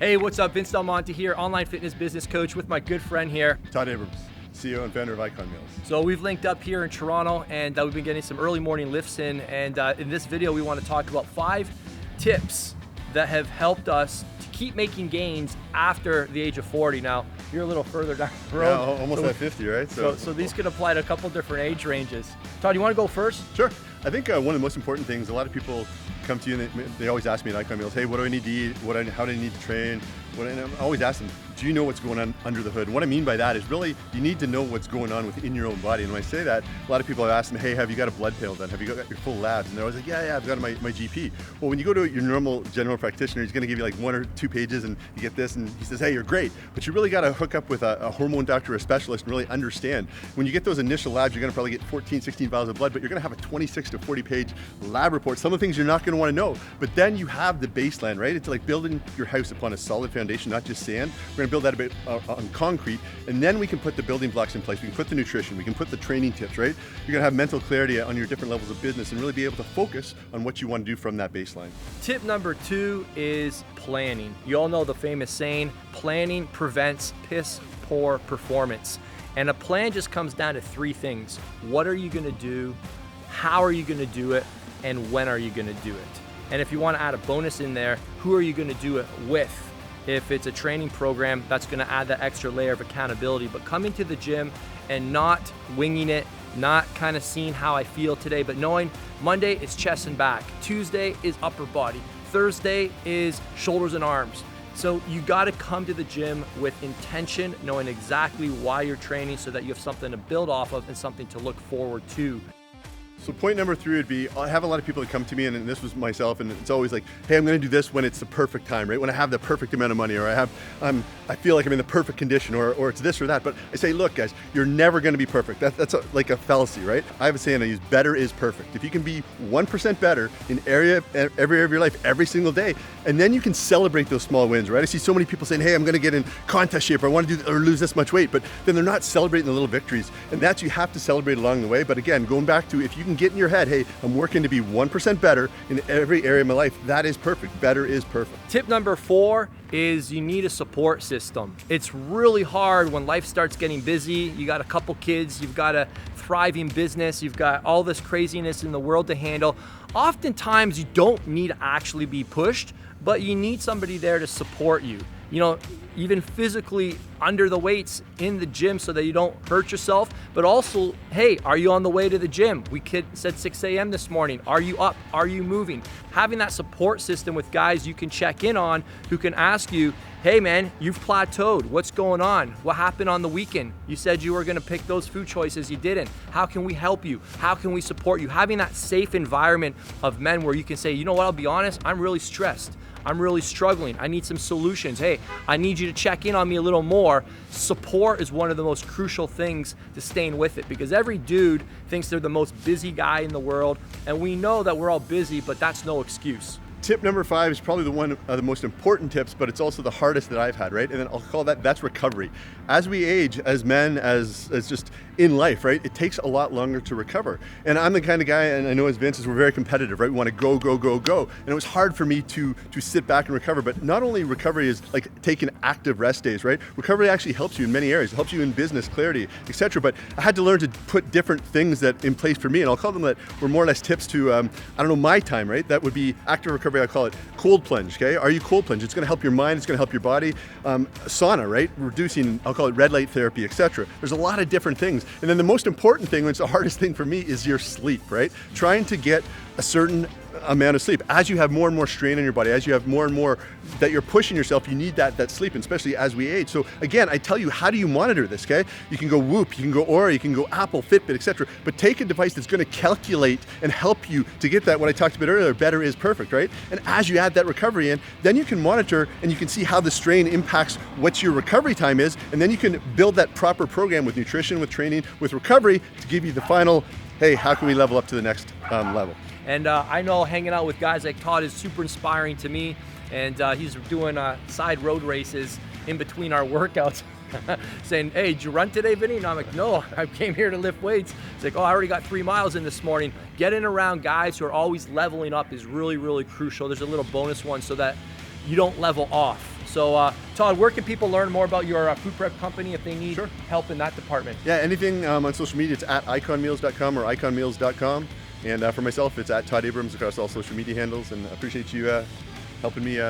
Hey, what's up? Vince Del Monte here, online fitness business coach with my good friend here, Todd Abrams, CEO and founder of Icon Meals. So we've linked up here in Toronto, and we've been getting some early morning lifts in. And in this video, we want to talk about 5 tips that have helped us to keep making gains after the age of 40. Now, you're a little further down the road. Yeah, almost at 50, right? So these could apply to a couple different age ranges. Todd, you want to go first? Sure. I think one of the most important things, a lot of people come to you and they always ask me at Icon Meals, hey, what do I need to eat? How do I need to train? And I always ask them, do you know what's going on under the hood? And what I mean by that is really, you need to know what's going on within your own body. And when I say that, a lot of people have asked them, hey, have you got a blood panel done? Have you got your full labs? And they're always like, yeah, I've got my GP. Well, when you go to your normal general practitioner, he's gonna give you like 1 or 2 pages and you get this and he says, hey, you're great. But you really gotta hook up with a hormone doctor or a specialist and really understand. When you get those initial labs, you're gonna probably get 14, 16 vials of blood, but you're gonna have a 26 to 40 page lab report. Some of the things you're not gonna wanna know, but then you have the baseline, right? It's like building your house upon a solid foundation, not just sand. We're gonna build that a bit on concrete, and then we can put the building blocks in place. We can put the nutrition, we can put the training tips, right? You're gonna have mental clarity on your different levels of business and really be able to focus on what you wanna do from that baseline. Tip number 2 is planning. You all know the famous saying, planning prevents piss poor performance. And a plan just comes down to 3 things. What are you gonna do? How are you gonna do it? And when are you gonna do it? And if you wanna add a bonus in there, who are you gonna do it with? If it's a training program, that's gonna add that extra layer of accountability. But coming to the gym and not winging it, not kind of seeing how I feel today, but knowing Monday is chest and back, Tuesday is upper body, Thursday is shoulders and arms. So you gotta come to the gym with intention, knowing exactly why you're training so that you have something to build off of and something to look forward to. So point number 3 would be, I have a lot of people that come to me, and this was myself, and it's always like, hey, I'm gonna do this when it's the perfect time, right? When I have the perfect amount of money, or I feel like I'm in the perfect condition, or it's this or that. But I say, look guys, you're never gonna be perfect. That's like a fallacy, right? I have a saying I use, better is perfect. If you can be 1% better in every area of your life, every single day, and then you can celebrate those small wins, right? I see so many people saying, hey, I'm gonna get in contest shape, or I wanna do, or lose this much weight, but then they're not celebrating the little victories. And that's, you have to celebrate along the way. But again, going back to, if you can get in your head, hey, I'm working to be 1% better in every area of my life, that is perfect. Better is perfect. Tip number 4 is you need a support system. It's really hard when life starts getting busy. You got a couple kids, you've got a thriving business, you've got all this craziness in the world to handle. Oftentimes you don't need to actually be pushed, but you need somebody there to support you. You know, even physically under the weights in the gym so that you don't hurt yourself, but also, hey, are you on the way to the gym? We said 6 a.m. this morning. Are you up? Are you moving? Having that support system with guys you can check in on who can ask you, hey man, you've plateaued. What's going on? What happened on the weekend? You said you were gonna pick those food choices, you didn't. How can we help you? How can we support you? Having that safe environment of men where you can say, you know what, I'll be honest, I'm really stressed. I'm really struggling. I need some solutions. Hey, I need you to check in on me a little more. Support is one of the most crucial things to staying with it, because every dude thinks they're the most busy guy in the world, and we know that we're all busy, but that's no excuse. Tip number 5 is probably the one of the most important tips, but it's also the hardest that I've had, right? And then I'll call that's recovery. As we age, as men, as just in life, right? It takes a lot longer to recover. And I'm the kind of guy, and I know as Vince, we're very competitive, right? We want to go, go, go, go. And it was hard for me to sit back and recover, but not only recovery is like taking active rest days, right? Recovery actually helps you in many areas. It helps you in business, clarity, etc. But I had to learn to put different things that in place for me, and I'll call them that were more or less tips to, I don't know, my time, right? That would be active recovery. I call it cold plunge, okay? Are you cold plunge? It's gonna help your mind, it's gonna help your body. Sauna, right? Reducing, I'll call it red light therapy, etc. There's a lot of different things. And then the most important thing, which is the hardest thing for me, is your sleep, right? Trying to get a certain amount of sleep. As you have more and more strain on your body, as you have more and more that you're pushing yourself, you need that sleep, and especially as we age. So again, I tell you, how do you monitor this, okay? You can go Whoop, you can go Oura, you can go Apple, Fitbit, etc. But take a device that's gonna calculate and help you to get that, what I talked about earlier, better is perfect, right? And as you add that recovery in, then you can monitor and you can see how the strain impacts what your recovery time is, and then you can build that proper program with nutrition, with training, with recovery to give you the final, hey, how can we level up to the next level? And I know hanging out with guys like Todd is super inspiring to me, and he's doing side road races in between our workouts. Saying, hey, did you run today, Vinny? And I'm like, no, I came here to lift weights. It's like, oh, I already got 3 miles in this morning. Getting around guys who are always leveling up is really, really crucial. There's a little bonus one so that you don't level off. So Todd, where can people learn more about your food prep company if they need help in that department? Yeah, anything on social media, it's at iconmeals.com or iconmeals.com. And for myself, it's at Todd Abrams across all social media handles. And I appreciate you helping me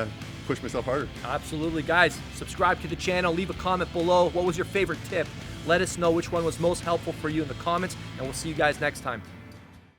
push myself harder. Absolutely. Guys, subscribe to the channel. Leave a comment below. What was your favorite tip? Let us know which one was most helpful for you in the comments. And we'll see you guys next time.